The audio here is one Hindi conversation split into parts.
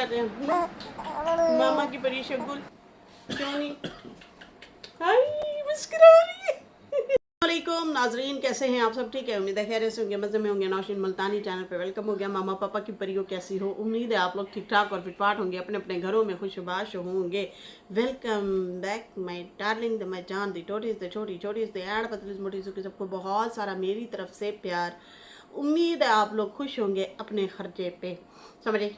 कर रहे हैं मामा की परी शगुल क्यों नहीं हाय मुस्कुरा रही है। वालेकुम नाजरीन, कैसे हैं आप सब? ठीक है, उम्मीद है खैर से होंगे, मज़े में होंगे। नौशीन मुल्तानी चैनल पे वेलकम हो गया। मामा पापा की परियों कैसी हो? उम्मीद है आप लोग ठीक ठाक और फिटफाट होंगे, अपने अपने घरों में खुशबाश होंगे। Welcome back my darling, the my जान, द टोटीज, द छोटी छोटीज, द एड पतलीज मोटीज की सबको बहुत सारा मेरी तरफ से प्यार। उम्मीद है आप लोग खुश होंगे अपने खर्चे पे। समझे?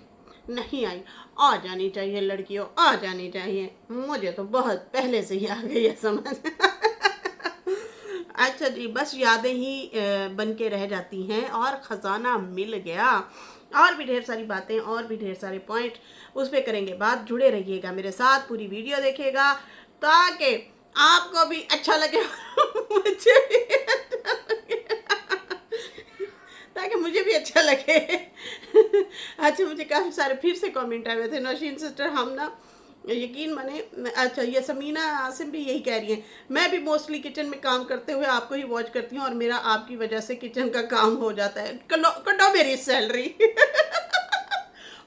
नहीं आई आ जानी चाहिए लड़कियों, आ जानी चाहिए। मुझे तो बहुत पहले से ही आ गई है समझ। अच्छा जी, बस यादें ही बन के रह जाती हैं और ख़जाना मिल गया। और भी ढेर सारी बातें और भी ढेर सारे पॉइंट उस पर करेंगे बात। जुड़े रहिएगा मेरे साथ, पूरी वीडियो देखिएगा ताकि आपको भी अच्छा लगे मुझे भी अच्छा लगे ताकि मुझे भी अच्छा लगे। अच्छा, मुझे काफ़ी सारे फिर से कमेंट आए हुए थे, नौशीन सिस्टर हम ना यकीन माने। अच्छा, ये समीना आसिम भी यही कह रही हैं, मैं भी मोस्टली किचन में काम करते हुए आपको ही वॉच करती हूँ और मेरा आपकी वजह से किचन का काम हो जाता है। कटो मेरी सैलरी।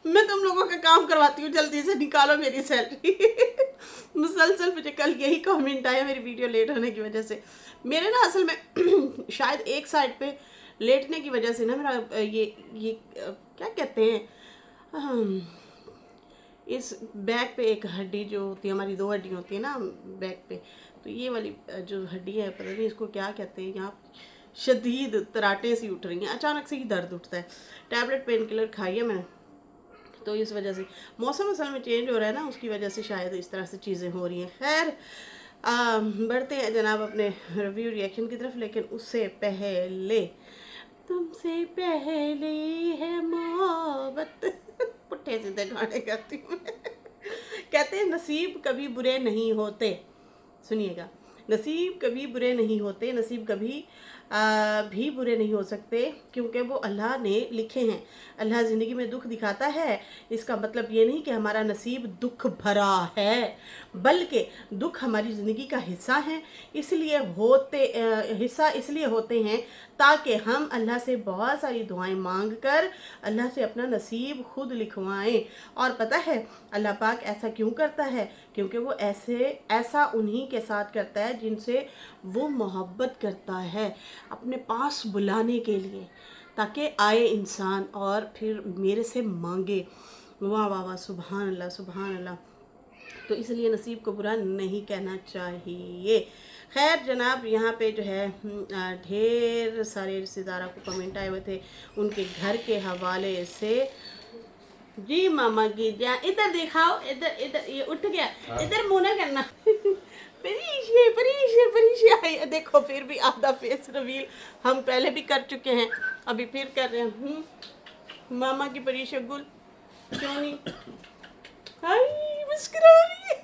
मैं तुम लोगों का काम करवाती हूँ, जल्दी से निकालो मेरी सैलरी। मुसलसल मुझे कल यही कमेंट आया मेरी वीडियो लेट होने की वजह से। मेरे ना असल में शायद एक साइड पे लेटने की वजह से ना मेरा ये क्या कहते हैं, इस बैक पे एक हड्डी जो होती है, हमारी दो हड्डी होती है ना बैक पे, तो ये वाली जो हड्डी है पता नहीं इसको क्या कहते हैं, यहाँ शदीद तराटे सी उठ रही हैं, अचानक से ही दर्द उठता है। टैबलेट पेन किलर खाई है मैंने, तो इस वजह से मौसम असल में चेंज हो रहा है ना, उसकी वजह से शायद इस तरह से चीज़ें हो रही हैं। खैर बढ़ते हैं जनाब अपने रिव्यू रिएक्शन की तरफ, लेकिन उससे पहले तुमसे पहले है मोहब्बत। पुट्ठे सीधे गाने गाती हूँ मैं। कहते हैं नसीब कभी बुरे नहीं होते, सुनिएगा, नसीब कभी बुरे नहीं होते, नसीब कभी भी बुरे नहीं हो सकते, क्योंकि वो अल्लाह ने लिखे हैं। अल्लाह ज़िंदगी में दुख दिखाता है, इसका मतलब ये नहीं कि हमारा नसीब दुख भरा है, बल्कि दुख हमारी ज़िंदगी का हिस्सा है। इसलिए हिस्सा इसलिए होते हैं ताकि हम अल्लाह से बहुत सारी दुआएं मांग कर अल्लाह से अपना नसीब खुद लिखवाएं। और पता है अल्लाह पाक ऐसा क्यों करता है? क्योंकि वो ऐसा उन्हीं के साथ करता है जिनसे वो मोहब्बत करता है, अपने पास बुलाने के लिए, ताकि आए इंसान और फिर मेरे से मांगे। वाह वाह वाह, सुभान अल्लाह सुभान अल्लाह। तो इसलिए नसीब को बुरा नहीं कहना चाहिए। खैर जनाब, यहाँ पे जो है ढेर सारे रिश्तेदारों को कमेंट आए हुए थे उनके घर के हवाले से। जी मामा की जान, इधर दिखाओ, इधर इधर, ये उठ गया, इधर मुँह ना करना। परीशे परीशे परीशे आई, देखो फिर भी आधा फेस रिवील हम पहले भी कर चुके हैं, अभी फिर कर रहे हैं। मामा की परीशे गुल क्यों नहीं हाय मुस्कुरा रही है।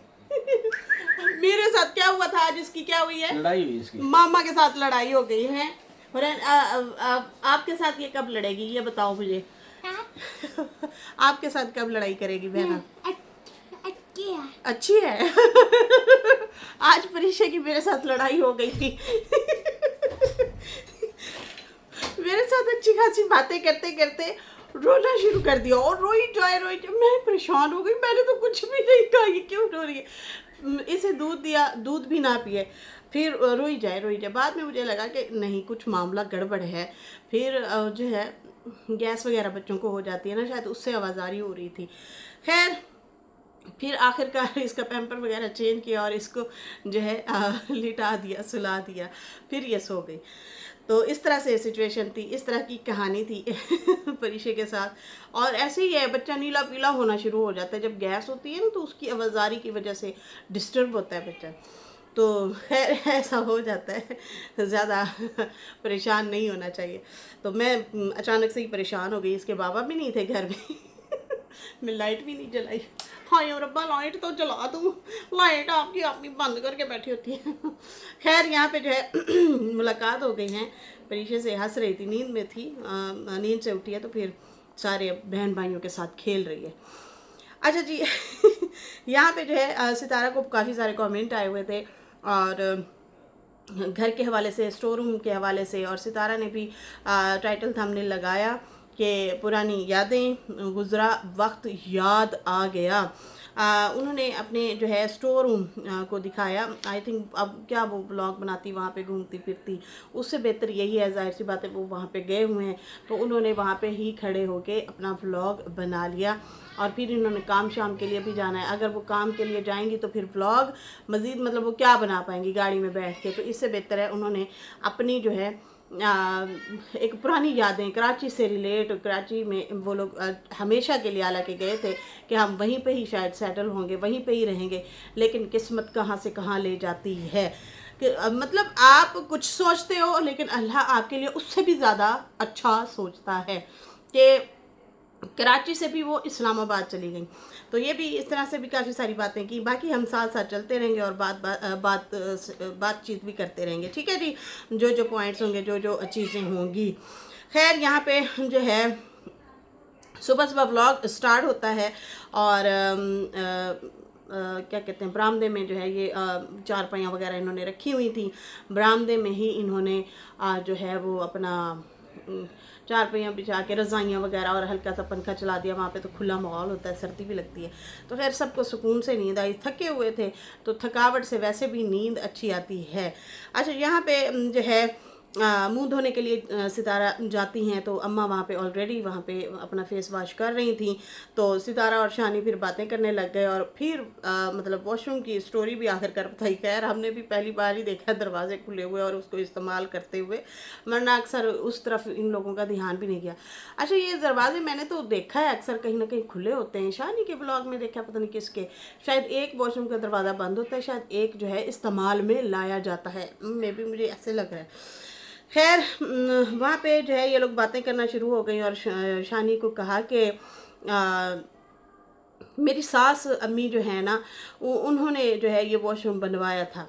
मेरे साथ क्या हुआ था आज, इसकी क्या हुई है? लड़ाई हुई इसकी, मामा के साथ लड़ाई हो गई है। और आपके साथ ये कब लड़ेगी, ये बताओ मुझे। आपके साथ कब लड़ाई करेगी बहना? अच्छी है। आज परीक्षा की मेरे साथ लड़ाई हो गई थी। मेरे साथ अच्छी खासी बातें करते करते रोना शुरू कर दिया और रोई जाए। मैं परेशान हो गई, मैंने तो कुछ भी नहीं कहा, ये क्यों रो रही है? इसे दूध दिया, दूध भी ना पिए, फिर रोई जाए। बाद में मुझे लगा कि नहीं, कुछ मामला गड़बड़ है। फिर जो है गैस वगैरह बच्चों को हो जाती है ना, शायद उससे आवाज़ारी हो रही थी। खैर फिर आखिरकार इसका पैम्पर वगैरह चेंज किया और इसको जो है लिटा दिया, सुला दिया, फिर ये सो गई। तो इस तरह से सिचुएशन थी, इस तरह की कहानी थी परीक्षा के साथ। और ऐसे ही है, बच्चा नीला पीला होना शुरू हो जाता है जब गैस होती है ना, तो उसकी आवाज़ारी की वजह से डिस्टर्ब होता है बच्चा। तो खैर ऐसा हो जाता है, ज़्यादा परेशान नहीं होना चाहिए। तो मैं अचानक से ही परेशान हो गई, इसके बाबा भी नहीं थे घर में। मैं लाइट भी नहीं जलाई। हाय रब्बा, लाइट तो जला दूँ, लाइट आपकी अपनी बंद करके बैठी होती है। खैर यहाँ पे जो है मुलाकात हो गई है, परीक्षा से हंस रही थी, नींद में थी, नींद से उठी है तो फिर सारे बहन भाइयों के साथ खेल रही है। अच्छा जी। यहाँ पे जो है सितारा को काफ़ी सारे कमेंट आए हुए थे और घर के हवाले से, स्टोर रूम के हवाले से, और सितारा ने भी टाइटल थंबनेल लगाया कि पुरानी यादें, गुज़रा वक्त याद आ गया। उन्होंने अपने जो है स्टोर रूम को दिखाया। आई थिंक अब क्या वो व्लॉग बनाती वहाँ पे घूमती फिरती, उससे बेहतर यही है, ज़ाहिर सी बात है वो वहाँ पे गए हुए हैं तो उन्होंने वहाँ पे ही खड़े होके अपना व्लॉग बना लिया। और फिर इन्होंने काम शाम के लिए भी जाना है, अगर वो काम के लिए जाएंगी तो फिर व्लॉग मज़ीद मतलब वो क्या बना पाएंगी गाड़ी में बैठ के, तो इससे बेहतर है उन्होंने अपनी जो है एक पुरानी यादें कराची से रिलेट, कराची में वो लोग हमेशा के लिए हालांकि गए थे कि हम वहीं पे ही शायद सेटल होंगे, वहीं पे ही रहेंगे, लेकिन किस्मत कहाँ से कहाँ ले जाती है कि मतलब आप कुछ सोचते हो लेकिन अल्लाह आपके लिए उससे भी ज़्यादा अच्छा सोचता है कि कराची से भी वो इस्लामाबाद चली गई। तो ये भी इस तरह से भी काफ़ी सारी बातें की। बाकी हम साथ साथ चलते रहेंगे और बातचीत भी करते रहेंगे, ठीक है जी। जो जो पॉइंट्स होंगे, जो जो चीज़ें होंगी। खैर यहाँ पे जो है सुबह सुबह व्लॉग स्टार्ट होता है और क्या कहते हैं, बरामदे में जो है ये चारपाइयाँ वगैरह इन्होंने रखी हुई थी। बरामदे में ही इन्होंने जो है वो अपना चारपाइयाँ बिछा के रज़ाइयाँ वगैरह और हल्का सा पंखा चला दिया। वहाँ पे तो खुला माहौल होता है, सर्दी भी लगती है, तो खैर सबको सुकून से नींद आई। थके हुए थे तो थकावट से वैसे भी नींद अच्छी आती है। अच्छा यहाँ पे जो है मुंह धोने के लिए सितारा जाती हैं तो अम्मा वहाँ पे ऑलरेडी वहाँ पे अपना फेस वॉश कर रही थी। तो सितारा और शानी फिर बातें करने लग गए और फिर मतलब वॉशरूम की स्टोरी भी आखिरकार बताई। खैर हमने भी पहली बार ही देखा दरवाजे खुले हुए और उसको इस्तेमाल करते हुए, वरना अक्सर उस तरफ इन लोगों का ध्यान भी नहीं गया। अच्छा ये दरवाजे मैंने तो देखा है अक्सर कहीं ना कहीं खुले होते हैं, शानी के ब्लॉग में देखा, पता नहीं किसके, शायद एक वॉशरूम का दरवाज़ा बंद होता है, शायद एक जो है इस्तेमाल में लाया जाता है, मे बी मुझे ऐसे लग रहा है। खैर वहाँ पे जो है ये लोग बातें करना शुरू हो गई और शानी को कहा कि मेरी सास अम्मी जो है ना उन्होंने जो है ये वॉशरूम बनवाया था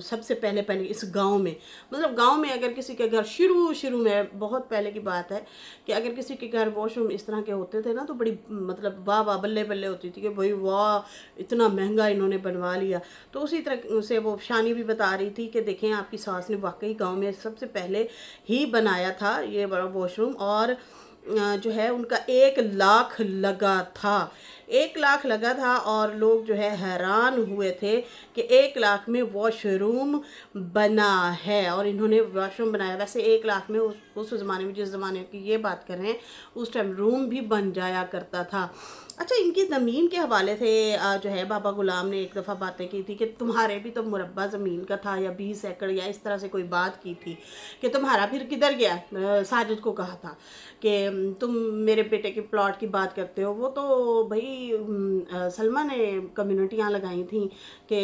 सबसे पहले पहले इस गांव में। मतलब गांव में अगर किसी के घर शुरू में, बहुत पहले की बात है, कि अगर किसी के घर वॉशरूम इस तरह के होते थे ना तो बड़ी मतलब वाह वाह बल्ले बल्ले होती थी कि भाई वाह इतना महंगा इन्होंने बनवा लिया। तो उसी तरह से वो शानी भी बता रही थी कि देखें आपकी सास ने वाकई गाँव में सबसे पहले ही बनाया था ये बड़ा वॉशरूम, और जो है उनका 1 लाख लगा था, 1 लाख लगा था। और लोग जो है हैरान हुए थे कि 1 लाख में वॉशरूम बना है, और इन्होंने वॉशरूम बनाया। वैसे 1 लाख में उस ज़माने में, जिस ज़माने की ये बात कर रहे हैं, उस टाइम रूम भी बन जाया करता था। अच्छा इनकी ज़मीन के हवाले से जो है बाबा गुलाम ने एक दफ़ा बातें की थी कि तुम्हारे भी तो मुरब्बा ज़मीन का था या 20 एकड़ या इस तरह से कोई बात की थी कि तुम्हारा फिर किधर गया। साजिद को कहा था कि तुम मेरे बेटे के प्लॉट की बात करते हो, वो तो भाई सलमा ने कम्युनिटियाँ लगाई थी कि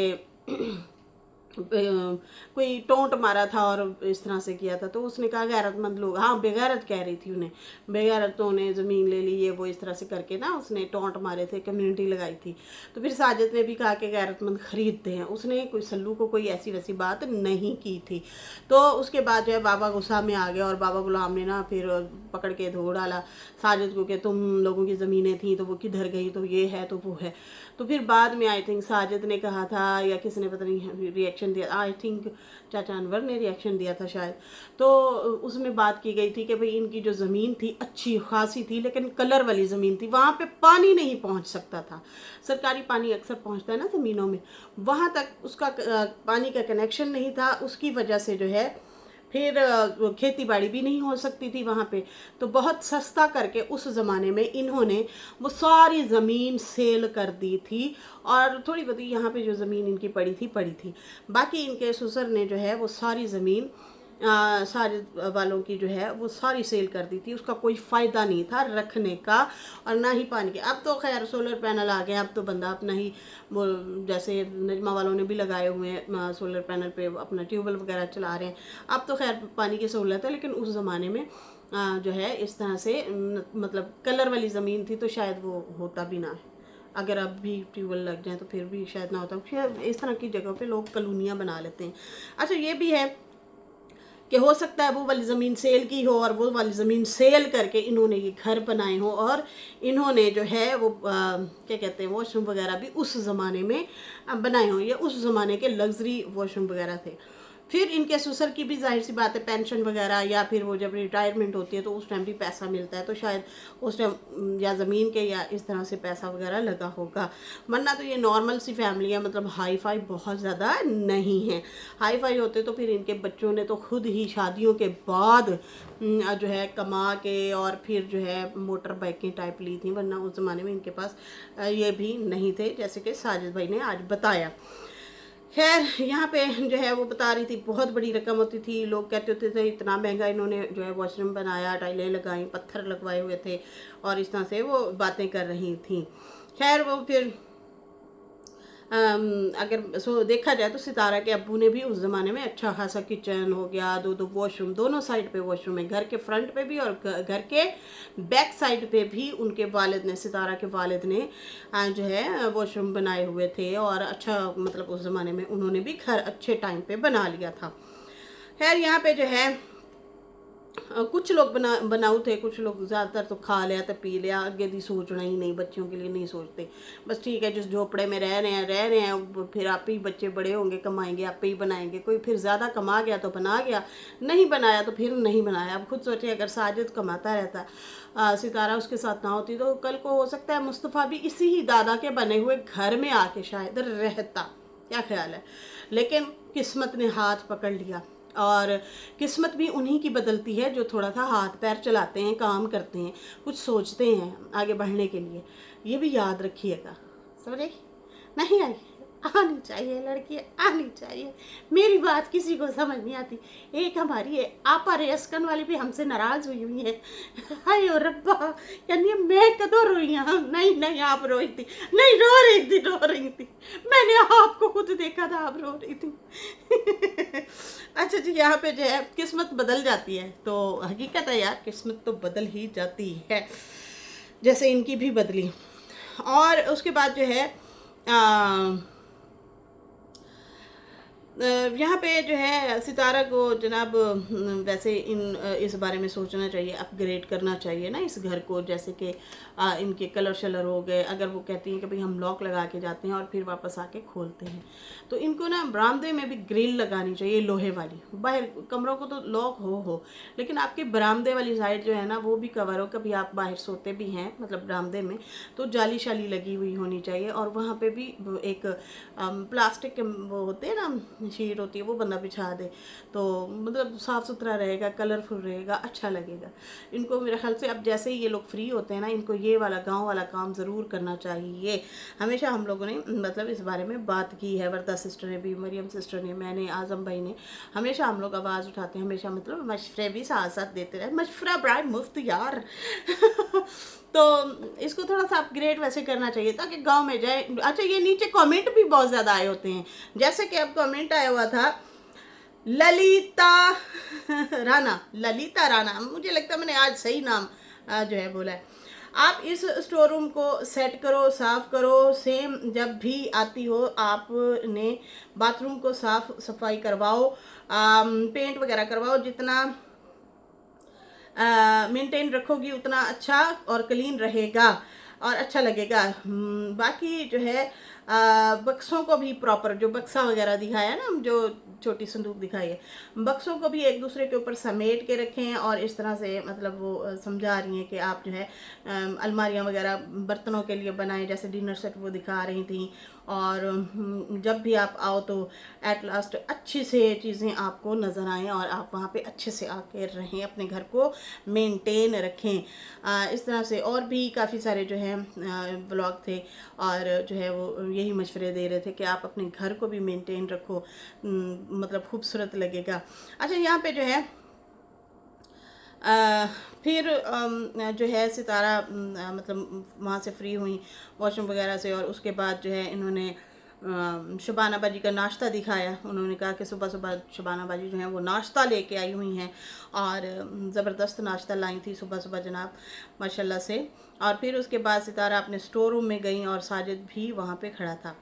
कोई टोंट मारा था और इस तरह से किया था। तो उसने कहा गैरतमंद लोग, हाँ बेगैरत कह रही थी उन्हें, बेगैरतों ने ज़मीन ले ली, ये वो इस तरह से करके ना उसने टोंट मारे थे, कम्युनिटी लगाई थी। तो फिर साजिद ने भी कहा कि गैरतमंद ख़रीदते हैं, उसने कोई सल्लू को कोई ऐसी वैसी बात नहीं की थी। तो उसके बाद जो है बाबा गुस्सा में आ गया और बाबा गुलाम ने ना फिर पकड़ के धो डाला साजिद को कि तुम लोगों की ज़मीनें थी तो वो किधर गई, तो ये है तो वो है। तो फिर बाद में आई थिंक साजिद ने कहा था या किसी ने पता नहीं रिएक्शन दिया, आई थिंक चाचा अनवर ने रिएक्शन दिया था शायद। तो उसमें बात की गई थी कि भाई इनकी जो ज़मीन थी अच्छी खासी थी लेकिन कलर वाली ज़मीन थी, वहाँ पे पानी नहीं पहुँच सकता था। सरकारी पानी अक्सर पहुँचता है ना ज़मीनों में, वहाँ तक उसका पानी का कनेक्शन नहीं था, उसकी वजह से जो है फिर खेती बाड़ी भी नहीं हो सकती थी वहाँ पे। तो बहुत सस्ता करके उस ज़माने में इन्होंने वो सारी ज़मीन सेल कर दी थी, और थोड़ी बहुत यहाँ पे जो ज़मीन इनकी पड़ी थी। बाकी इनके ससुर ने जो है वो सारी ज़मीन सारे वालों की जो है वो सारी सेल कर दी थी। उसका कोई फ़ायदा नहीं था रखने का और ना ही पानी के। अब तो खैर सोलर पैनल आ गए, अब तो बंदा अपना ही वो जैसे नजमा वालों ने भी लगाए हुए हैं सोलर पैनल पे अपना ट्यूबवेल वगैरह चला रहे हैं। अब तो खैर पानी की सहूलत है, लेकिन उस ज़माने में जो है इस तरह से मतलब कलर वाली ज़मीन थी तो शायद वो होता भी ना। अगर अब भी ट्यूबवेल लग जाए तो फिर भी शायद ना होता। फिर इस तरह की जगह पे लोग कॉलोनियाँ बना लेते हैं। अच्छा ये भी है कि हो सकता है वो वाली ज़मीन सेल की हो और वो वाली ज़मीन सेल करके इन्होंने ये घर बनाए हो, और इन्होंने जो है वो क्या कहते हैं वॉशरूम वगैरह भी उस ज़माने में बनाए हों। ये उस ज़माने के लग्जरी वॉशरूम वगैरह थे। फिर इनके ससुर की भी जाहिर सी बात है पेंशन वगैरह, या फिर वो जब रिटायरमेंट होती है तो उस टाइम भी पैसा मिलता है, तो शायद उस टाइम या ज़मीन के या इस तरह से पैसा वगैरह लगा होगा। वरना तो ये नॉर्मल सी फैमिली है, मतलब हाई फाई बहुत ज़्यादा नहीं है। हाई फाई होते तो फिर इनके बच्चों ने तो खुद ही शादियों के बाद जो है कमा के और फिर जो है मोटर बाइकें टाइप ली थी, वरना उस ज़माने में इनके पास ये भी नहीं थे, जैसे कि साजिद भाई ने आज बताया। खैर यहाँ पे जो है वो बता रही थी बहुत बड़ी रकम होती थी, लोग कहते होते थे इतना महंगा इन्होंने जो है वॉशरूम बनाया, टाइलें लगाई, पत्थर लगवाए हुए थे, और इस तरह से वो बातें कर रही थी। खैर वो फिर अगर सो देखा जाए तो सितारा के अब्बू ने भी उस ज़माने में अच्छा खासा किचन हो गया, दो दो वॉशरूम, दोनों साइड पे वॉशरूम है, घर के फ्रंट पे भी और घर के बैक साइड पे भी उनके वालिद ने, सितारा के वालिद ने जो है वॉशरूम बनाए हुए थे, और अच्छा मतलब उस ज़माने में उन्होंने भी घर अच्छे टाइम पे बना लिया था। खैर यहाँ पे जो है कुछ लोग बनाऊ थे, कुछ लोग ज़्यादातर तो खा लिया तो पी लिया, आगे दी सोचना ही नहीं, बच्चों के लिए नहीं सोचते, बस ठीक है जिस झोपड़े में रह रहे हैं, फिर आप ही बच्चे बड़े होंगे, कमाएंगे, आप ही बनाएंगे, कोई फिर ज़्यादा कमा गया तो बना गया, नहीं बनाया तो फिर नहीं बनाया। अब खुद सोचें अगर साजिद कमाता रहता, सितारा उसके साथ ना होती, तो कल को हो सकता है मुस्तफ़ा भी इसी ही दादा के बने हुए घर में आके शायद रहता, क्या ख्याल है। लेकिन किस्मत ने हाथ पकड़ लिया, और किस्मत भी उन्हीं की बदलती है जो थोड़ा सा हाथ पैर चलाते हैं, काम करते हैं, कुछ सोचते हैं आगे बढ़ने के लिए। ये भी याद रखिएगा, समझे? नहीं आई, आनी चाहिए लड़की, आनी चाहिए। मेरी बात किसी को समझ नहीं आती। एक हमारी है आपा रेस्कन वाली भी हमसे नाराज़ हुई है। हाय ओ रब्बा, यानी मैं कदों रोई हाँ? नहीं नहीं, आप रोई थी, नहीं रो रही थी, मैंने आपको खुद देखा था, आप रो रही थी। अच्छा जी, यहाँ पे जो है किस्मत बदल जाती है, तो हकीकत है यार, किस्मत तो बदल ही जाती है, जैसे इनकी भी बदली। और उसके बाद जो है यहाँ पे जो है सितारा को जनाब वैसे इस बारे में सोचना चाहिए, अपग्रेड करना चाहिए ना इस घर को, जैसे कि इनके कलर शलर हो गए। अगर वो कहती हैं कि भाई हम लॉक लगा के जाते हैं और फिर वापस आके खोलते हैं, तो इनको ना बरामदे में भी ग्रिल लगानी चाहिए लोहे वाली। बाहर कमरों को तो लॉक हो, लेकिन आपके बरामदे वाली साइड जो है ना वो भी कवर हो, कभी आप बाहर सोते भी हैं मतलब बरामदे में, तो जाली शाली लगी हुई होनी चाहिए, और वहाँ पे भी एक प्लास्टिक के वो होते हैं ना, शीट होती है, वो बंदा बिछा दे, तो मतलब साफ़ सुथरा रहेगा, कलरफुल रहेगा, अच्छा लगेगा। इनको मेरे ख्याल से अब जैसे ही ये लोग फ्री होते हैं ना, इनको ये वाला गांव वाला काम ज़रूर करना चाहिए। हमेशा हम लोगों ने मतलब इस बारे में बात की है, वर्दा सिस्टर ने भी, मरियम सिस्टर ने, मैंने, आज़म भाई ने, हमेशा हम लोग आवाज़ उठाते हैं, हमेशा मतलब मशवरे भी साथ साथ देते रहे, मशवरा बड़ा मुफ्त यार। तो इसको थोड़ा सा अपग्रेड वैसे करना चाहिए ताकि गांव में जाए। अच्छा, ये नीचे कमेंट भी बहुत ज़्यादा आए होते हैं, जैसे कि अब कमेंट आया हुआ था ललिता ललिता राणा, मुझे लगता है मैंने आज सही नाम जो है बोला है। आप इस स्टोर रूम को सेट करो, साफ़ करो, सेम जब भी आती हो आपने बाथरूम को साफ सफाई करवाओ, पेंट वगैरह करवाओ, जितना मेंटेन रखोगी उतना अच्छा और क्लीन रहेगा और अच्छा लगेगा। बाकी जो है बक्सों को भी प्रॉपर, जो बक्सा वगैरह दिखाया ना, जो छोटी संदूक दिखाई है, बक्सों को भी एक दूसरे के ऊपर समेट के रखें, और इस तरह से मतलब वो समझा रही हैं कि आप जो है अलमारियाँ वगैरह बर्तनों के लिए बनाएं, जैसे डिनर सेट वो दिखा रही थी। और जब भी आप आओ तो एट लास्ट अच्छी से चीज़ें आपको नज़र आएँ और आप वहाँ पे अच्छे से आके रहें, अपने घर को मेंटेन रखें। इस तरह से और भी काफ़ी सारे जो हैं व्लॉग थे, और जो है वो यही मशवरे दे रहे थे कि आप अपने घर को भी मेंटेन रखो, मतलब खूबसूरत लगेगा। अच्छा, यहाँ पे जो है फिर जो है सितारा मतलब वहाँ से फ्री हुई वॉशरूम वगैरह से, और उसके बाद जो है इन्होंने शबाना बाजी का नाश्ता दिखाया। उन्होंने कहा कि सुबह सुबह शबाना बाजी जो है वो नाश्ता लेके आई हुई हैं, और ज़बरदस्त नाश्ता लाई थी सुबह सुबह जनाब, माशाल्लाह से। और फिर उसके बाद सितारा अपने स्टोर रूम में गई और साजिद भी वहाँ पे खड़ा था।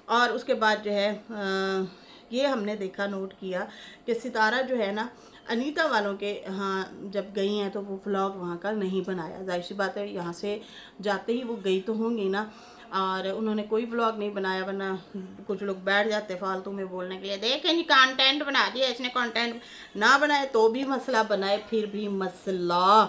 और उसके बाद जो है ये हमने देखा, नोट किया कि सितारा जो है ना अनीता वालों के यहाँ जब गई हैं तो वो व्लॉग वहाँ का नहीं बनाया। जाहिर सी बात है, यहाँ से जाते ही वो गई तो होंगी ना, और उन्होंने कोई व्लॉग नहीं बनाया, वरना कुछ लोग बैठ जाते फालतू में बोलने के लिए, देखें जी कंटेंट बना दिया इसने, कंटेंट ना बनाए तो भी मसला, बनाए फिर भी मसला।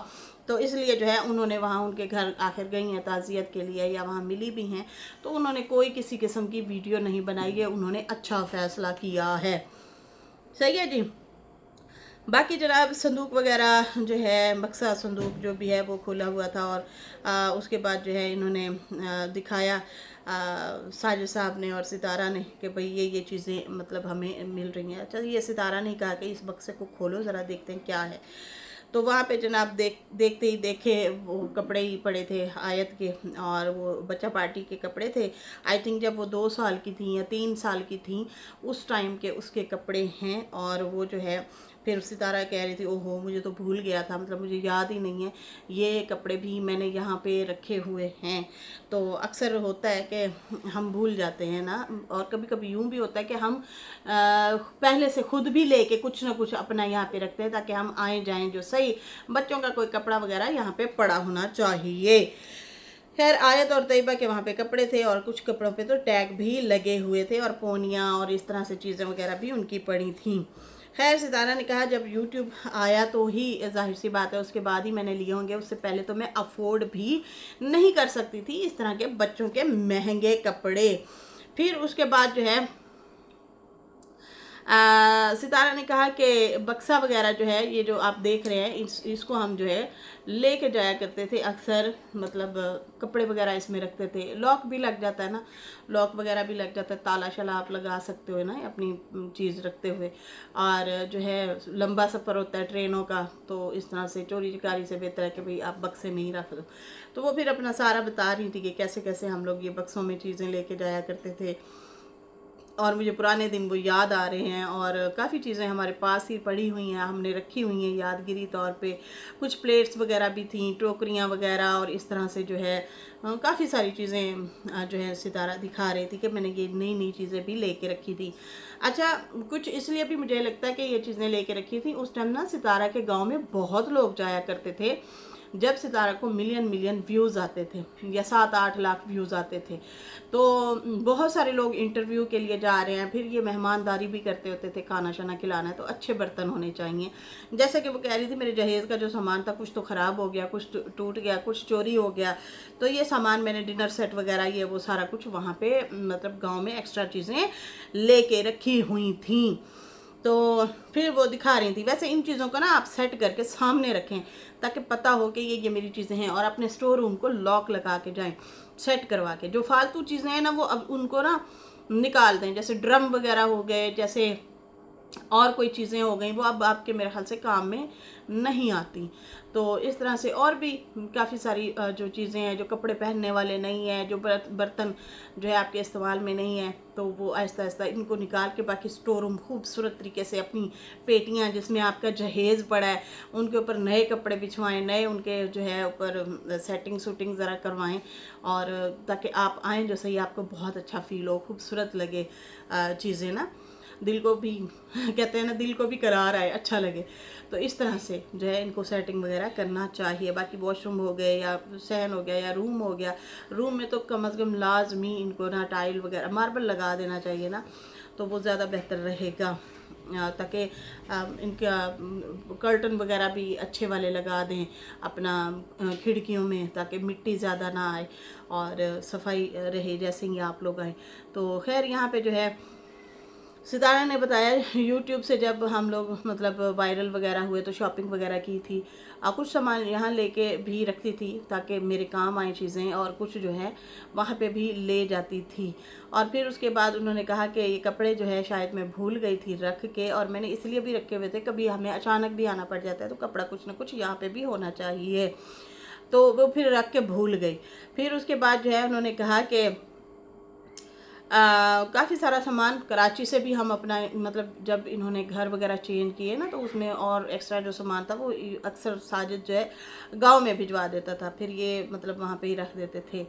तो इसलिए जो है उन्होंने वहाँ उनके घर आखिर गई हैं ताज़ियत के लिए या वहाँ मिली भी हैं, तो उन्होंने कोई किसी किस्म की वीडियो नहीं बनाई है, उन्होंने अच्छा फ़ैसला किया है। सही है जी। बाकी जनाब संदूक वगैरह जो है, बक्सा संदूक जो भी है वो खोला हुआ था, और उसके बाद जो है इन्होंने दिखाया साजिद साहब ने और सितारा ने कि भाई ये चीज़ें मतलब हमें मिल रही हैं। अच्छा, ये सितारा ने कहा कि इस बक्से को खोलो ज़रा देखते हैं क्या है। तो वहाँ पे जनाब देखते ही देखे वो कपड़े ही पड़े थे आयत के, और वो बच्चा पार्टी के कपड़े थे। आई थिंक जब वो 2 साल की थी या 3 साल की थी उस टाइम के उसके कपड़े हैं। और वो जो है फिर सितारा कह रही थी, ओहो मुझे तो भूल गया था, मतलब मुझे याद ही नहीं है, ये कपड़े भी मैंने यहाँ पे रखे हुए हैं। तो अक्सर होता है कि हम भूल जाते हैं ना, और कभी कभी यूँ भी होता है कि हम पहले से खुद भी लेके कुछ ना कुछ अपना यहाँ पे रखते हैं ताकि हम आए जाएं जो सही बच्चों का कोई कपड़ा वगैरह यहाँ पे पड़ा होना चाहिए। खैर आयत और तैयबा के वहाँ पे कपड़े थे, और कुछ कपड़ों पे तो टैग भी लगे हुए थे, और पोनियाँ और इस तरह से चीज़ें वगैरह भी उनकी पड़ी थी। खैर सितारा ने कहा जब यूट्यूब आया तो ही जाहिर सी बात है उसके बाद ही मैंने लिए होंगे, उससे पहले तो मैं अफोर्ड भी नहीं कर सकती थी इस तरह के बच्चों के महंगे कपड़े। फिर उसके बाद जो है सितारा ने कहा कि बक्सा वगैरह जो है ये जो आप देख रहे हैं इसको हम जो है लेके जाया करते थे अक्सर, मतलब कपड़े वगैरह इसमें रखते थे। लॉक भी लग जाता है ना, लॉक वगैरह भी लग जाता है, ताला शाला आप लगा सकते हो ना अपनी चीज़ रखते हुए। और जो है लंबा सफ़र होता है ट्रेनों का, तो इस तरह से चोरी चकारी से बेहतर है कि भाई आप बक्से में ही रख दो। तो वो फिर अपना सारा बता रही थी कि कैसे कैसे हम लोग ये बक्सों में चीज़ें लेके जाया करते थे, और मुझे पुराने दिन वो याद आ रहे हैं। और काफ़ी चीज़ें हमारे पास ही पड़ी हुई हैं, हमने रखी हुई हैं यादगिरी तौर पे। कुछ प्लेट्स वगैरह भी थी, टोकरियाँ वगैरह, और इस तरह से जो है काफ़ी सारी चीज़ें जो है सितारा दिखा रही थी कि मैंने ये नई नई चीज़ें भी लेके रखी थी। अच्छा, कुछ इसलिए भी मुझे लगता है कि ये चीज़ें लेके रखी थी, उस टाइम ना सितारा के गाँव में बहुत लोग जाया करते थे जब सितारा को मिलियन मिलियन व्यूज़ आते थे या 7-8 लाख व्यूज़ आते थे। तो बहुत सारे लोग इंटरव्यू के लिए जा रहे हैं, फिर ये मेहमानदारी भी करते होते थे, खाना शाना खिलाना है तो अच्छे बर्तन होने चाहिए। जैसे कि वो कह रही थी मेरे जहेज़ का जो सामान था कुछ तो ख़राब हो गया, कुछ टूट गया, कुछ चोरी हो गया, तो ये सामान मैंने डिनर सेट वगैरह ये वो सारा कुछ वहाँ पे मतलब गाँव में एक्स्ट्रा चीज़ें लेके रखी हुई थी। तो फिर वो दिखा रही थी। वैसे इन चीज़ों को ना आप सेट करके सामने रखें ताकि पता हो कि ये मेरी चीज़ें हैं, और अपने स्टोर रूम को लॉक लगा के जाएं सेट करवा के। जो फालतू चीज़ें हैं ना वो अब उनको ना निकाल दें, जैसे ड्रम वगैरह हो गए, जैसे और कोई चीज़ें हो गई वो अब आपके मेरे ख्याल से काम में नहीं आती। तो इस तरह से और भी काफ़ी सारी जो चीज़ें हैं जो कपड़े पहनने वाले नहीं हैं, जो बर्तन जो है आपके इस्तेमाल में नहीं है, तो वो आहिस्ता आहिस्ता इनको निकाल के बाकी स्टोर रूम खूबसूरत तरीके से अपनी पेटियां जिसमें आपका जहेज़ पड़ा है उनके ऊपर नए कपड़े बिछवाएं, नए उनके जो है ऊपर सेटिंग शूटिंग ज़रा करवाएं, और ताकि आप आएँ जो सही आपको बहुत अच्छा फील हो, खूबसूरत लगे चीज़ें ना, दिल को भी कहते हैं ना दिल को भी करार आए, अच्छा लगे। तो इस तरह से जो है इनको सेटिंग वगैरह करना चाहिए। बाकी वॉशरूम हो गए या सहन हो गया या रूम हो गया, रूम में तो कम अज़ कम लाजमी इनको ना टाइल वगैरह मार्बल लगा देना चाहिए ना, तो वो ज़्यादा बेहतर रहेगा, ताकि इनका कर्टन वगैरह भी अच्छे वाले लगा दें अपना खिड़कियों में, ताकि मिट्टी ज़्यादा ना आए और सफाई रहे जैसे ही आप लोग आए। तो खैर यहाँ पे जो है सितारा ने बताया यूट्यूब से जब हम लोग मतलब वायरल वगैरह हुए तो शॉपिंग वगैरह की थी, कुछ सामान यहाँ लेके भी रखती थी ताकि मेरे काम आए चीज़ें, और कुछ जो है वहाँ पे भी ले जाती थी। और फिर उसके बाद उन्होंने कहा कि ये कपड़े जो है शायद मैं भूल गई थी रख के, और मैंने इसलिए भी रखे हुए थे कभी हमें अचानक भी आना पड़ जाता है तो कपड़ा कुछ ना कुछ यहाँ पर भी होना चाहिए, तो वो फिर रख के भूल गई। फिर उसके बाद जो है उन्होंने कहा कि काफ़ी सारा सामान कराची से भी हम अपना मतलब जब इन्होंने घर वगैरह चेंज किए ना तो उसमें और एक्स्ट्रा जो सामान था वो अक्सर साजिद जो है गांव में भिजवा देता था, फिर ये मतलब वहाँ पे ही रख देते थे।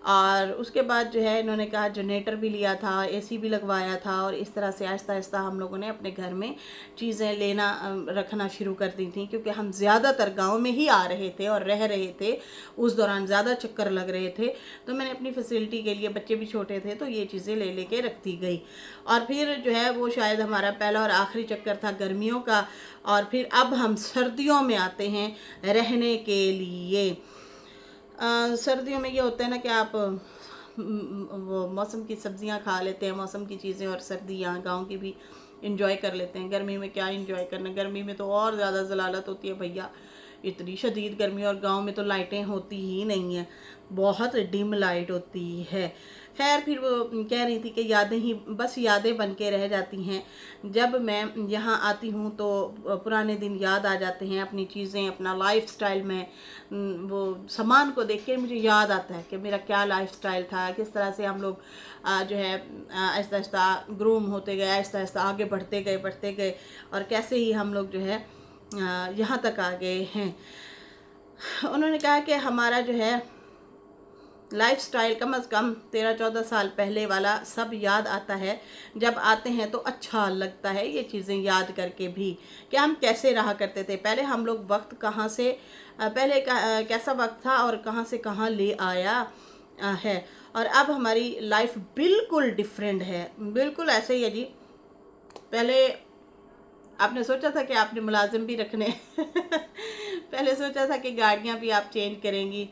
और उसके बाद जो है इन्होंने कहा जनरेटर भी लिया था, एसी भी लगवाया था, और इस तरह से आहिस्ता आहिस्ता हम लोगों ने अपने घर में चीज़ें लेना रखना शुरू कर दी थी, क्योंकि हम ज़्यादातर गांव में ही आ रहे थे और रह रहे थे, उस दौरान ज़्यादा चक्कर लग रहे थे। तो मैंने अपनी फैसिलिटी के लिए, बच्चे भी छोटे थे तो ये चीज़ें ले लेके रखती गई। और फिर जो है वो शायद हमारा पहला और आखिरी चक्कर था गर्मियों का, और फिर अब हम सर्दियों में आते हैं रहने के लिए। सर्दियों में ये होता है ना कि आप वो मौसम की सब्जियां खा लेते हैं, मौसम की चीज़ें, और सर्दी यहाँ गाँव की भी इंजॉय कर लेते हैं। गर्मी में क्या इंजॉय करना, गर्मी में तो और ज़्यादा ज़लालत होती है भैया, इतनी शदीद गर्मी, और गांव में तो लाइटें होती ही नहीं हैं, बहुत डिम लाइट होती है। खैर फिर वो कह रही थी कि यादें ही बस यादें बन के रह जाती हैं। जब मैं यहाँ आती हूँ तो पुराने दिन याद आ जाते हैं, अपनी चीज़ें, अपना लाइफस्टाइल में वो सामान को देख के मुझे याद आता है कि मेरा क्या लाइफस्टाइल था, किस तरह से हम लोग जो है आहिस्ता आहिस्ता ग्रूम होते गए, आहिस्ता आहिस्ता आगे बढ़ते गए, और कैसे ही हम लोग जो है यहाँ तक आ गए हैं। उन्होंने कहा कि हमारा जो है लाइफस्टाइल कम से कम 13-14 साल पहले वाला सब याद आता है। जब आते हैं तो अच्छा लगता है ये चीज़ें याद करके भी, कि हम कैसे रहा करते थे पहले, हम लोग वक्त कहाँ से पहले कैसा वक्त था और कहाँ से कहाँ ले आया है। और अब हमारी लाइफ बिल्कुल डिफरेंट है, बिल्कुल ऐसे ही है जी। पहले आपने सोचा था कि आपने मुलाजिम भी रखने पहले सोचा था कि गाड़ियाँ भी आप चेंज करेंगी,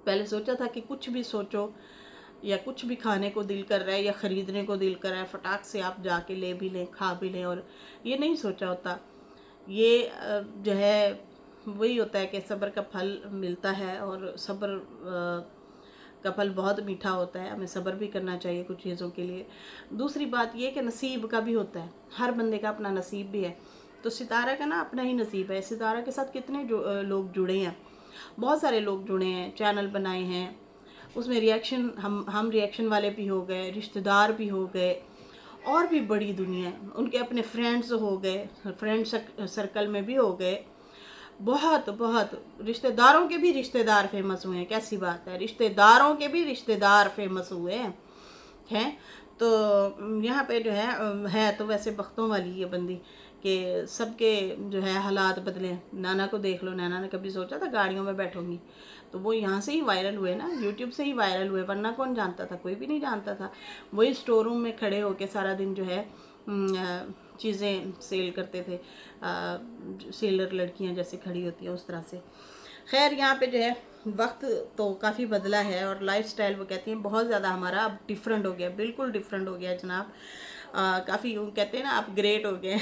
पहले सोचा था कि कुछ भी सोचो या कुछ भी खाने को दिल कर रहा है या ख़रीदने को दिल कर रहा है, फटाक से आप जाके ले भी लें, खा भी लें, और ये नहीं सोचा होता। ये जो है वही होता है कि सब्र का फल मिलता है, और सब्र का फल बहुत मीठा होता है, हमें सब्र भी करना चाहिए कुछ चीज़ों के लिए। दूसरी बात ये कि नसीब का भी होता है, हर बंदे का अपना नसीब भी है। तो सितारा का ना अपना ही नसीब है। सितारा के साथ कितने लोग जुड़े हैं, बहुत सारे लोग जुड़े हैं, चैनल बनाए हैं, उसमें रिएक्शन हम रिएक्शन वाले भी हो गए, रिश्तेदार भी हो गए, और भी बड़ी दुनिया है, उनके अपने फ्रेंड्स हो गए, फ्रेंड सर्कल में भी हो गए, बहुत बहुत रिश्तेदारों के भी रिश्तेदार फेमस हुए हैं। कैसी बात है, रिश्तेदारों के भी रिश्तेदार फेमस हुए हैं। तो यहाँ पे जो है तो वैसे वक्तों वाली ये बंदी कि सबके जो है हालात बदले। नाना को देख लो, नाना ने कभी सोचा था गाड़ियों में बैठूंगी, तो वो यहाँ से ही वायरल हुए ना, यूट्यूब से ही वायरल हुए, वरना कौन जानता था, कोई भी नहीं जानता था। वही स्टोर रूम में खड़े होके सारा दिन जो है चीज़ें सेल करते थे, सेलर लड़कियां जैसे खड़ी होती हैं उस तरह से। खैर यहाँ पे जो है वक्त तो काफ़ी बदला है, और लाइफस्टाइल वो कहती हैं बहुत ज़्यादा हमारा अब डिफरेंट हो गया, बिल्कुल डिफरेंट हो गया जनाब। काफ़ी कहते हैं ना आप ग्रेट हो गए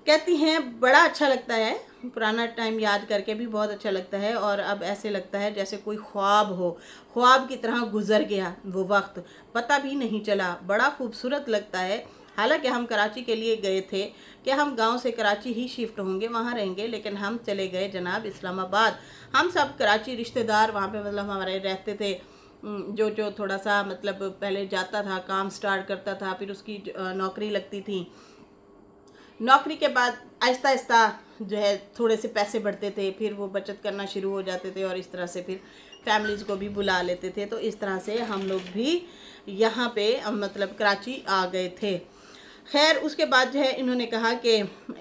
कहती हैं बड़ा अच्छा लगता है, पुराना टाइम याद करके भी बहुत अच्छा लगता है, और अब ऐसे लगता है जैसे कोई ख्वाब हो, ख्वाब की तरह गुजर गया वो वक्त, पता भी नहीं चला, बड़ा खूबसूरत लगता है। हालांकि हम कराची के लिए गए थे कि हम गांव से कराची ही शिफ्ट होंगे, वहाँ रहेंगे, लेकिन हम चले गए जनाब इस्लामाबाद। हम सब कराची रिश्तेदार वहाँ पे मतलब हमारे रहते थे, जो थोड़ा सा मतलब पहले जाता था, काम स्टार्ट करता था, फिर उसकी नौकरी लगती थी, नौकरी के बाद आहिस्ता आहिस्ता जो है थोड़े से पैसे बढ़ते थे, फिर वो बचत करना शुरू हो जाते थे, और इस तरह से फिर फैमिलीज़ को भी बुला लेते थे। तो इस तरह से हम लोग भी यहाँ पे मतलब कराची आ गए थे। खैर उसके बाद जो है इन्होंने कहा कि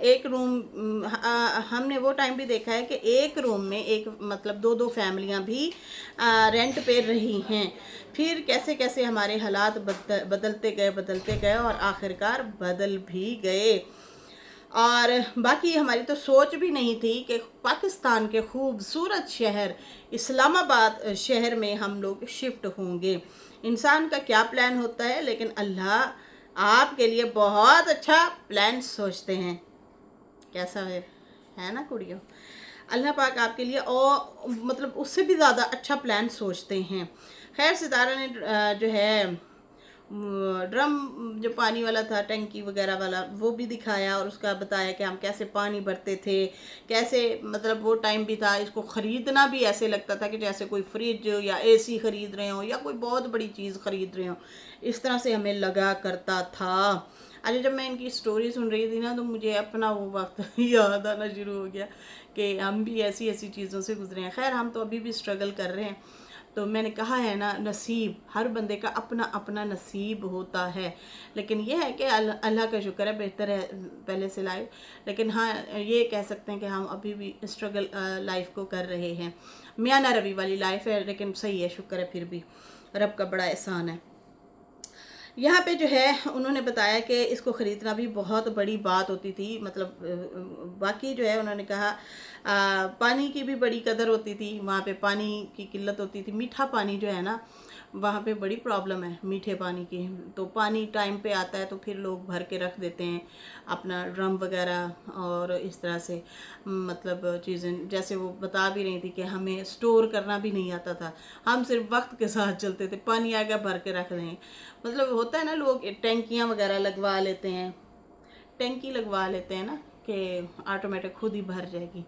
एक रूम, हमने वो टाइम भी देखा है कि एक रूम में एक मतलब दो दो फैमिलियाँ भी रेंट पे रही हैं। फिर कैसे कैसे हमारे हालात बदलते गए और आखिरकार बदल भी गए। और बाकी हमारी तो सोच भी नहीं थी कि पाकिस्तान के खूबसूरत शहर इस्लामाबाद शहर में हम लोग शिफ्ट होंगे। इंसान का क्या प्लान होता है, लेकिन अल्लाह आपके लिए बहुत अच्छा प्लान सोचते हैं। कैसा है ना कुड़ियों, अल्लाह पाक आपके लिए और मतलब उससे भी ज़्यादा अच्छा प्लान सोचते हैं। खैर सितारा ने जो है ड्रम जो पानी वाला था, टंकी वगैरह वाला, वो भी दिखाया, और उसका बताया कि हम कैसे पानी भरते थे, कैसे मतलब वो टाइम भी था, इसको ख़रीदना भी ऐसे लगता था कि जैसे कोई फ्रिज या एसी ख़रीद रहे हो या कोई बहुत बड़ी चीज़ ख़रीद रहे हो, इस तरह से हमें लगा करता था। अरे जब मैं इनकी स्टोरी सुन रही थी ना, तो मुझे अपना वो वक्त याद आना शुरू हो गया कि हम भी ऐसी ऐसी चीज़ों से गुजरे हैं। खैर हम तो अभी भी स्ट्रगल कर रहे हैं, तो मैंने कहा है ना, नसीब, हर बंदे का अपना अपना नसीब होता है। लेकिन यह है कि अल्लाह का शुक्र है, बेहतर है पहले से लाइफ। लेकिन हाँ, ये कह सकते हैं कि हम अभी भी स्ट्रगल लाइफ को कर रहे हैं। मियाँ ना रवि वाली लाइफ है, लेकिन सही है, शुक्र है, फिर भी रब का बड़ा एहसान है। यहाँ पे जो है उन्होंने बताया कि इसको ख़रीदना भी बहुत बड़ी बात होती थी। मतलब बाकी जो है उन्होंने कहा पानी की भी बड़ी कदर होती थी, वहाँ पे पानी की किल्लत होती थी। मीठा पानी जो है ना, वहाँ पे बड़ी प्रॉब्लम है मीठे पानी की। तो पानी टाइम पे आता है तो फिर लोग भर के रख देते हैं अपना ड्रम वगैरह, और इस तरह से मतलब चीज़ें, जैसे वो बता भी रही थी कि हमें स्टोर करना भी नहीं आता था, हम सिर्फ वक्त के साथ चलते थे, पानी आएगा भर के रख दें। मतलब होता है ना, लोग टैंकियाँ वगैरह लगवा लेते हैं, टैंकी लगवा लेते हैं ना कि ऑटोमेटिक खुद ही भर जाएगी।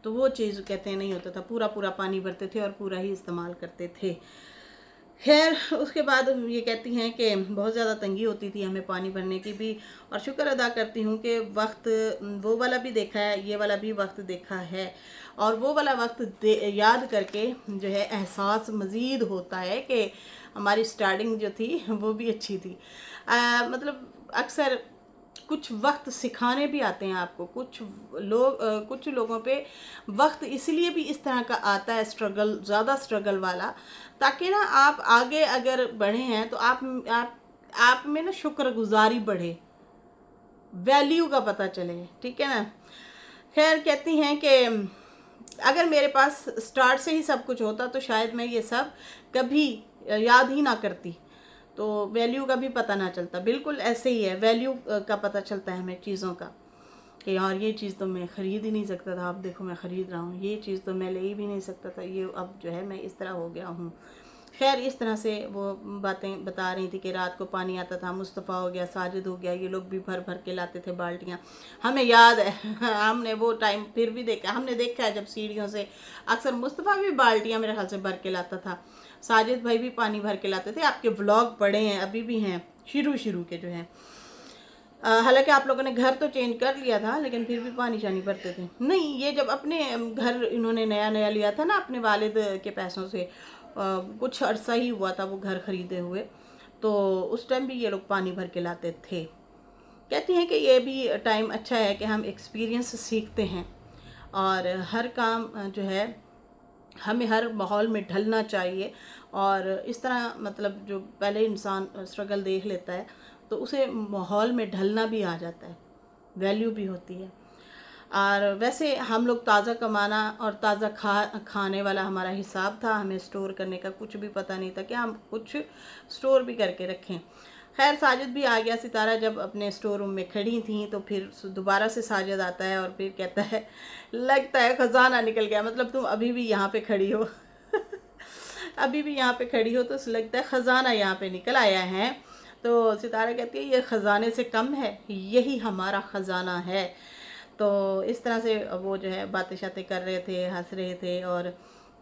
तो वो चीज़ कहते हैं नहीं होता था, पूरा पूरा पानी भरते थे और पूरा ही इस्तेमाल करते थे। खैर उसके बाद ये कहती हैं कि बहुत ज़्यादा तंगी होती थी हमें पानी भरने की भी, और शुक्र अदा करती हूँ कि वक्त वो वाला भी देखा है, ये वाला भी वक्त देखा है। और वो वाला वक्त याद करके जो है एहसास मज़ीद होता है कि हमारी स्टार्टिंग जो थी वो भी अच्छी थी। मतलब अक्सर कुछ वक्त सिखाने भी आते हैं आपको, कुछ लोगों पे वक्त इसलिए भी इस तरह का आता है, स्ट्रगल, ज़्यादा स्ट्रगल वाला, ताकि ना आप आगे अगर बढ़े हैं तो आप में ना शुक्रगुजारी बढ़े, वैल्यू का पता चले, ठीक है ना। खैर कहती हैं कि अगर मेरे पास स्टार्ट से ही सब कुछ होता तो शायद मैं ये सब कभी याद ही ना करती, तो वैल्यू का भी पता ना चलता। बिल्कुल ऐसे ही है, वैल्यू का पता चलता है हमें चीज़ों का, कि यार ये चीज़ तो मैं ख़रीद ही नहीं सकता था, अब देखो मैं ख़रीद रहा हूँ, ये चीज़ तो मैं ले ही भी नहीं सकता था, ये अब जो है मैं इस तरह हो गया हूँ। खैर इस तरह से वो बातें बता रही थी कि रात को पानी आता था, मुस्तफ़ा हो गया, साजिद हो गया, ये लोग भी भर भर के लाते थे बाल्टियाँ। हमें याद है हमने वो टाइम फिर भी देखा, हमने देखा है जब सीढ़ियों से अक्सर मुस्तफ़ा भी बाल्टियाँ मेरे ख्याल से भर के लाता था, साजिद भाई भी पानी भर के लाते थे। आपके व्लॉग पड़े हैं, अभी भी हैं, शुरू के जो हैं। हालांकि आप लोगों ने घर तो चेंज कर लिया था, लेकिन फिर भी पानी शानी भरते थे। नहीं, ये जब अपने घर इन्होंने नया नया लिया था ना अपने वालिद के पैसों से, कुछ अरसा ही हुआ था वो घर ख़रीदे हुए, तो उस टाइम भी ये लोग पानी भर के लाते थे। कहती हैं कि ये भी टाइम अच्छा है कि हम एक्सपीरियंस सीखते हैं, और हर काम जो है हमें हर माहौल में ढलना चाहिए। और इस तरह मतलब जो पहले इंसान स्ट्रगल देख लेता है तो उसे माहौल में ढलना भी आ जाता है, वैल्यू भी होती है। और वैसे हम लोग ताज़ा कमाना और ताज़ा खाने वाला हमारा हिसाब था, हमें स्टोर करने का कुछ भी पता नहीं था कि हम कुछ स्टोर भी करके रखें। खैर साजिद भी आ गया, सितारा जब अपने स्टोर रूम में खड़ी थी तो फिर दोबारा से साजिद आता है और फिर कहता है लगता है ख़जाना निकल गया, मतलब तुम अभी भी यहाँ पे खड़ी हो अभी भी यहाँ पे खड़ी हो तो लगता है ख़जाना यहाँ पे निकल आया है। तो सितारा कहती है ये ख़जाने से कम है, यही हमारा ख़जाना है। तो इस तरह से वो जो है बातें शातें कर रहे थे, हंस रहे थे। और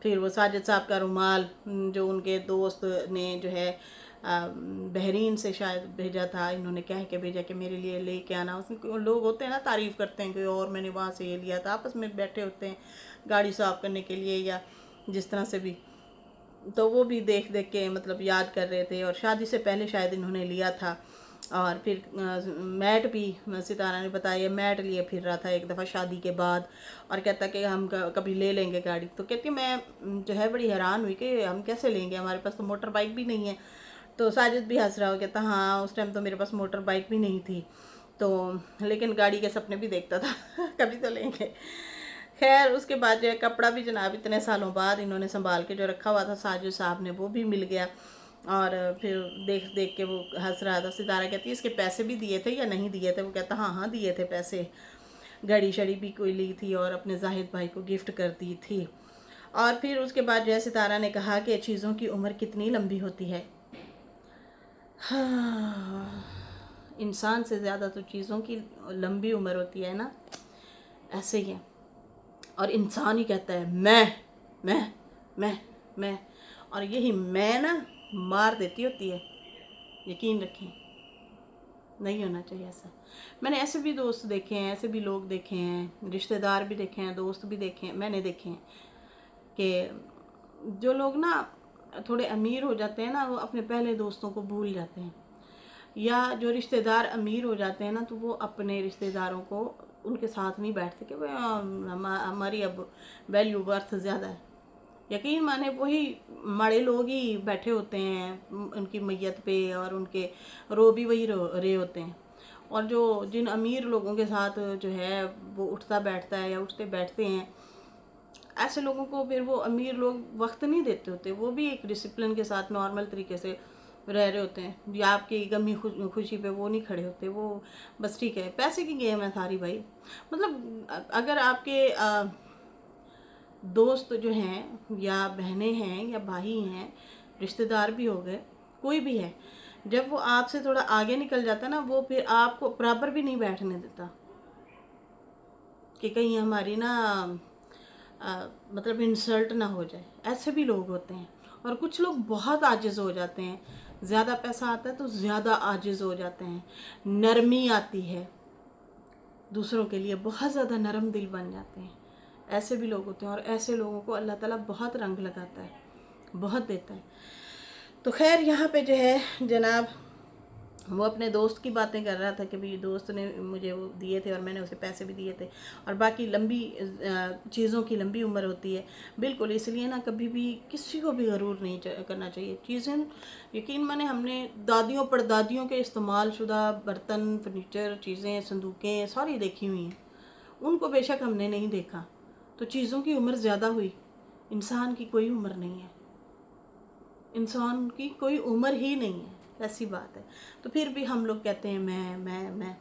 फिर वो साजिद साहब का रुमाल जो उनके दोस्त ने जो है बहरीन से शायद भेजा था, इन्होंने कह के भेजा कि मेरे लिए लेके आना। उसमें लोग होते हैं ना तारीफ़ करते हैं कि और मैंने वहाँ से ये लिया था, आपस में बैठे होते हैं गाड़ी साफ़ करने के लिए या जिस तरह से भी, तो वो भी देख देख के मतलब याद कर रहे थे। और शादी से पहले शायद इन्होंने लिया था। और फिर मैट भी सितारा ने बताया, मैट लिए फिर रहा था एक दफ़ा शादी के बाद, और कहता कि हम कभी ले लेंगे गाड़ी। तो कहती मैं जो है बड़ी हैरान हुई कि हम कैसे लेंगे, हमारे पास तो मोटर बाइक भी नहीं है। तो साजिद भी हंस रहा हो, कहता हाँ उस टाइम तो मेरे पास मोटर बाइक भी नहीं थी, तो लेकिन गाड़ी के सपने भी देखता था कभी तो लेंगे। खैर उसके बाद जो है कपड़ा भी जनाब इतने सालों बाद इन्होंने संभाल के जो रखा हुआ था साजिद साहब ने, वो भी मिल गया। और फिर देख देख के वो हंस रहा था। सितारा कहती है इसके पैसे भी दिए थे या नहीं दिए थे, वो कहता हाँ हाँ दिए थे पैसे, घड़ी शड़ी भी कोई ली थी और अपने जाहिद भाई को गिफ्ट कर दी थी। और फिर उसके बाद जो है सितारा ने कहा कि चीज़ों की उम्र कितनी लंबी होती है। हाँ, इंसान से ज़्यादा तो चीज़ों की लंबी उम्र होती है ना, ऐसे ही है। और इंसान ही कहता है मैं मैं मैं, और यही मैं ना मार देती होती है, यकीन रखें, नहीं होना चाहिए ऐसा। मैंने ऐसे भी दोस्त देखे हैं, ऐसे भी लोग देखे हैं, रिश्तेदार भी देखे हैं, दोस्त भी देखे हैं, मैंने देखे हैं कि जो लोग ना थोड़े अमीर हो जाते हैं ना, वो अपने पहले दोस्तों को भूल जाते हैं, या जो रिश्तेदार अमीर हो जाते हैं ना, तो वो अपने रिश्तेदारों को उनके साथ नहीं बैठते कि भाई हमारी अब वैल्यू वर्थ ज़्यादा है। यकीन माने वही माड़े लोग ही बैठे होते हैं उनकी मैयत पे, और उनके रो भी वही रहे होते हैं। और जो जिन अमीर लोगों के साथ जो है वो उठता बैठता है या उठते बैठते हैं, ऐसे लोगों को फिर वो अमीर लोग वक्त नहीं देते होते। वो भी एक डिसिप्लिन के साथ नॉर्मल तरीके से रह रहे होते हैं, या आपकी गमी खुशी पे वो नहीं खड़े होते। वो बस ठीक है, पैसे की गेम है सारी भाई। मतलब अगर आपके दोस्त जो हैं या बहनें हैं या भाई हैं, रिश्तेदार भी हो गए, कोई भी है, जब वो आपसे थोड़ा आगे निकल जाता है ना, वो फिर आपको बराबर भी नहीं बैठने देता कि कहीं हमारी ना मतलब इंसल्ट ना हो जाए। ऐसे भी लोग होते हैं। और कुछ लोग बहुत आजिज़ हो जाते हैं, ज़्यादा पैसा आता है तो ज़्यादा आजिज़ हो जाते हैं, नरमी आती है, दूसरों के लिए बहुत ज़्यादा नरम दिल बन जाते हैं। ऐसे भी लोग होते हैं, और ऐसे लोगों को अल्लाह ताला बहुत रंग लगाता है, बहुत देता है। तो खैर यहाँ पे जो है जनाब, वो अपने दोस्त की बातें कर रहा था कि भाई दोस्त ने मुझे वो दिए थे और मैंने उसे पैसे भी दिए थे, और बाकी लंबी चीज़ों की लंबी उम्र होती है। बिल्कुल, इसलिए ना कभी भी किसी को भी गरूर नहीं करना चाहिए। चीज़ें यकीन माने, हमने दादियों परदादियों के इस्तेमाल शुदा बर्तन, फर्नीचर, चीज़ें, संदूकें सारी देखी हुई हैं। उनको बेशक हमने नहीं देखा, तो चीज़ों की उम्र ज़्यादा हुई, इंसान की कोई उम्र नहीं है। इंसान की कोई उम्र ही नहीं है, ऐसी बात है। तो फिर भी हम लोग कहते हैं मैं।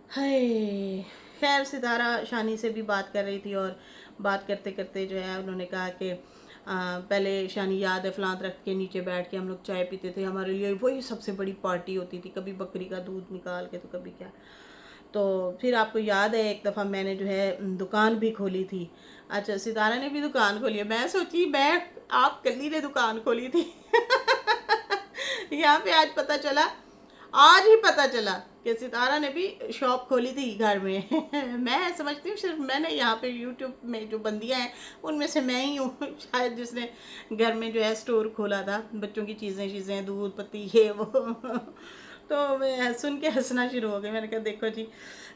हाय, खैर सितारा शानी से भी बात कर रही थी, और बात करते करते जो है उन्होंने कहा कि पहले शानी याद है फलां दरख्त के नीचे बैठ के हम लोग चाय पीते थे, हमारे लिए वही सबसे बड़ी पार्टी होती थी, कभी बकरी का दूध निकाल के तो कभी क्या। तो फिर आपको याद है एक दफ़ा मैंने जो है दुकान भी खोली थी। अच्छा, सितारा ने भी दुकान खोली है। मैं सोची मैं आप कल्ली ने दुकान खोली थी। यहाँ पे आज ही पता चला कि सितारा ने भी शॉप खोली थी घर में। मैं समझती हूँ सिर्फ मैंने यहाँ पे यूट्यूब में जो बंदियाँ हैं उनमें से मैं ही हूँ शायद जिसने घर में जो है स्टोर खोला था, बच्चों की चीज़ें दूध पत्ती ये वो। तो मैं सुन के हंसना शुरू हो गई। मैंने कहा देखो जी,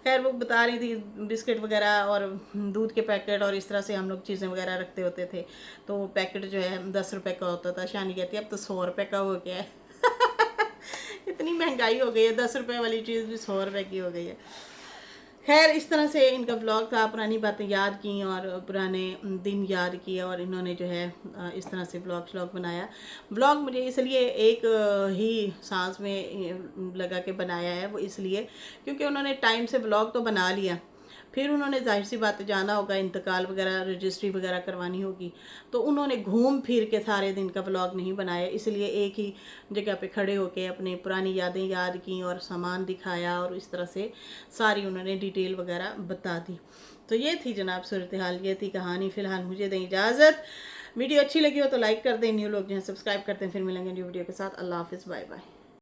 खैर वो बता रही थी बिस्किट वगैरह और दूध के पैकेट और इस तरह से हम लोग चीज़ें वगैरह रखते होते थे। तो पैकेट जो है 10 रुपए का होता था। शानी कहती है अब तो 100 रुपए का हो गया है। इतनी महंगाई हो गई है, 10 रुपए वाली चीज़ भी 100 रुपए की हो गई है। खैर इस तरह से इनका व्लॉग था, पुरानी बातें याद की और पुराने दिन याद किए, और इन्होंने जो है इस तरह से व्लॉग बनाया। व्लॉग मुझे इसलिए एक ही सांस में लगा के बनाया है, वो इसलिए क्योंकि उन्होंने टाइम से व्लॉग तो बना लिया, फिर उन्होंने जाहिर सी बात जाना होगा, इंतकाल वगैरह रजिस्ट्री वगैरह करवानी होगी, तो उन्होंने घूम फिर के सारे दिन का व्लॉग नहीं बनाया। इसलिए एक ही जगह पे खड़े होके अपनी पुरानी यादें याद की और सामान दिखाया, और इस तरह से सारी उन्होंने डिटेल वगैरह बता दी। तो ये थी जनाब सूरत हाल, ये थी कहानी। फ़िलहाल मुझे दें इजाज़त। वीडियो अच्छी लगी हो तो लाइक कर दें, न्यू लोग जो हैं सब्सक्राइब करते हैं। फिर मिलेंगे न्यू वीडियो के साथ। अल्लाह हाफिज़, बाय बाय।